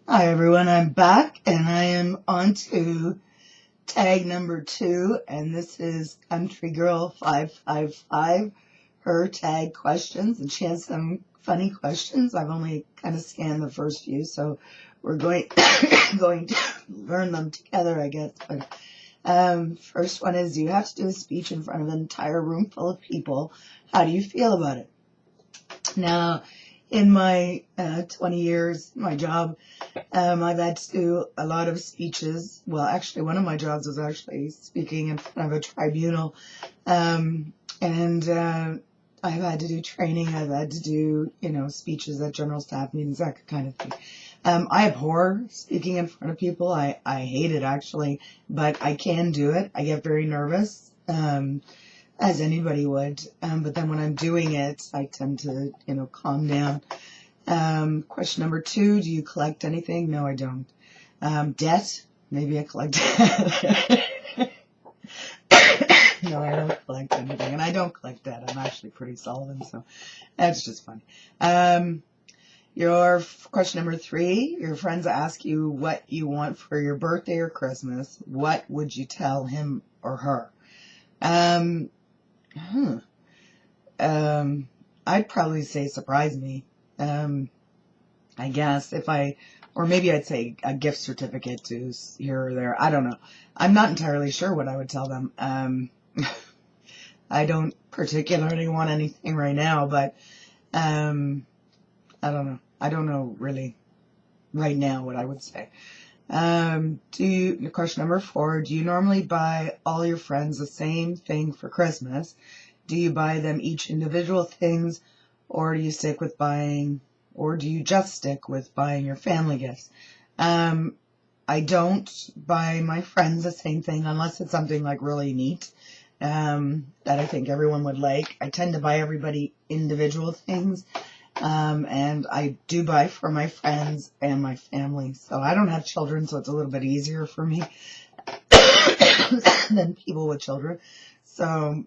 Hi everyone, I'm back and I am on to tag number 2, and this is Ctrygirl555, her tag questions, and she has some funny questions. I've only kind of scanned the first few, so we're going going to learn them together, I guess. But first one is, you have to do a speech in front of an entire room full of people. How do you feel about it? Now, in my 20 years, my job, I've had to do a lot of speeches. Well, actually, one of my jobs was actually speaking in front of a tribunal. And I've had to do training. I've had to do, speeches at general staff meetings, that kind of thing. I abhor speaking in front of people. I hate it, actually, but I can do it. I get very nervous, as anybody would. But then when I'm doing it, I tend to, calm down. Question number 2, do you collect anything? No, I don't. Debt? Maybe I collect debt. No, I don't collect anything. And I don't collect debt. I'm actually pretty solid, so that's just funny. Your question number 3, your friends ask you what you want for your birthday or Christmas. What would you tell him or her? I'd probably say surprise me. I guess or maybe I'd say a gift certificate to here or there. I don't know. I'm not entirely sure what I would tell them. I don't particularly want anything right now, but, I don't know. I don't know really right now what I would say. Question number 4, do you normally buy all your friends the same thing for Christmas? Do you buy them each individual things, or do you just stick with buying your family gifts? I don't buy my friends the same thing unless it's something like really neat, that I think everyone would like. I tend to buy everybody individual things, and I do buy for my friends and my family. So I don't have children, so it's a little bit easier for me than people with children. So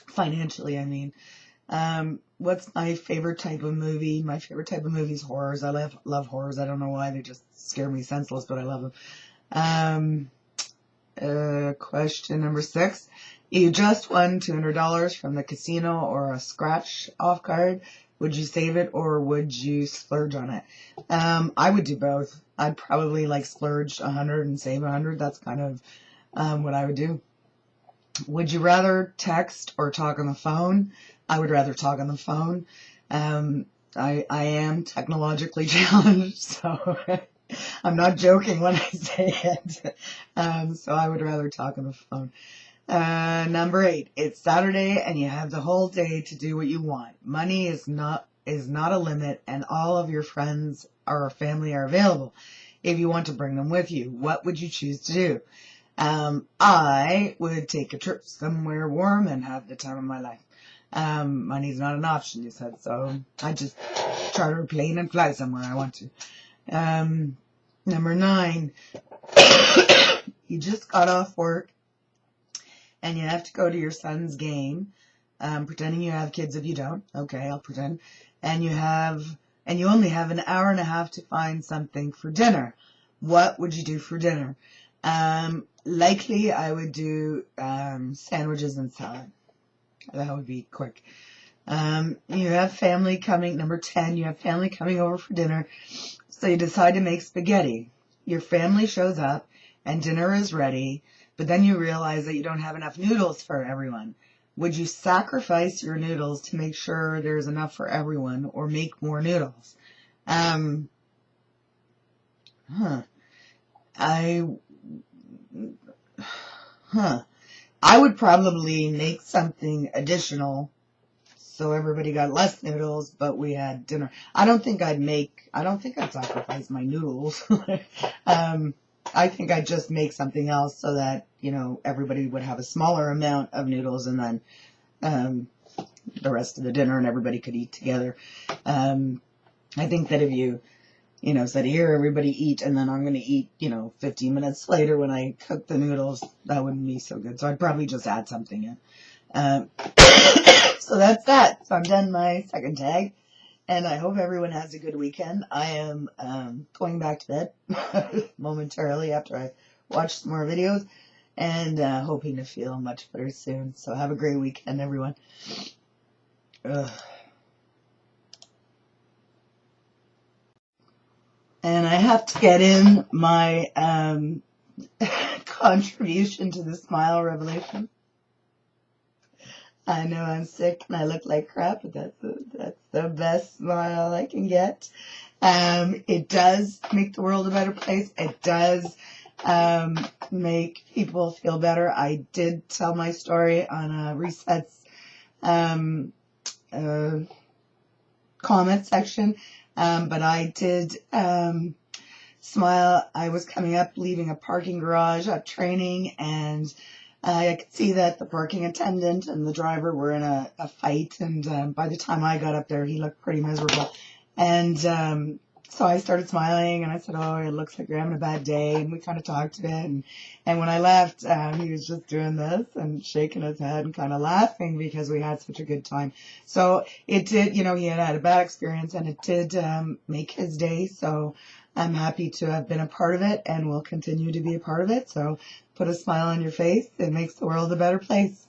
financially, I mean. What's my favorite type of movie? My favorite type of movie is horrors. I love horrors. I don't know why. They just scare me senseless, but I love them. Question number 6. You just won $200 from the casino or a scratch off card. Would you save it or would you splurge on it? I would do both. I'd probably splurge 100 and save 100. That's kind of what I would do. Would you rather text or talk on the phone? I would rather talk on the phone. I am technologically challenged, so I'm not joking when I say it. So I would rather talk on the phone. Number 8, it's Saturday and you have the whole day to do what you want. Money is not a limit, and all of your friends or family are available. If you want to bring them with you, what would you choose to do? I would take a trip somewhere warm and have the time of my life. Money's not an option, you said, so I just charter a plane and fly somewhere I want to. Number 9, you just got off work and you have to go to your son's game. Pretending you have kids if you don't. Okay, I'll pretend. And you only have an hour and a half to find something for dinner. What would you do for dinner? Likely I would do sandwiches and salad. That would be quick. You have family coming. Number 10, you have family coming over for dinner, so you decide to make spaghetti. Your family shows up and dinner is ready, but then you realize that you don't have enough noodles for everyone. Would you sacrifice your noodles to make sure there's enough for everyone, or make more noodles? I would probably make something additional so everybody got less noodles, but we had dinner. I don't think I'd sacrifice my noodles. I think I'd just make something else so that, everybody would have a smaller amount of noodles, and then the rest of the dinner and everybody could eat together. I think that if you said, here, everybody eat, and then I'm going to eat, 15 minutes later when I cook the noodles, that wouldn't be so good. So I'd probably just add something in. So that's that. So I'm done my second tag. And I hope everyone has a good weekend. I am going back to bed momentarily after I watch some more videos, and hoping to feel much better soon. So have a great weekend, everyone. Ugh. And I have to get in my contribution to the smile revolution. I know I'm sick and I look like crap, but that's the best smile I can get. It does make the world a better place. It does make people feel better. I did tell my story on a Resets comment section, but I did smile. I was coming up, leaving a parking garage at training, and I could see that the parking attendant and the driver were in a fight, and by the time I got up there, he looked pretty miserable. And so I started smiling, and I said, "Oh, it looks like you're having a bad day," and we kind of talked a bit. And when I left, he was just doing this and shaking his head and kind of laughing because we had such a good time. So it did, he had a bad experience, and it did make his day. So I'm happy to have been a part of it and will continue to be a part of it. So put a smile on your face. It makes the world a better place.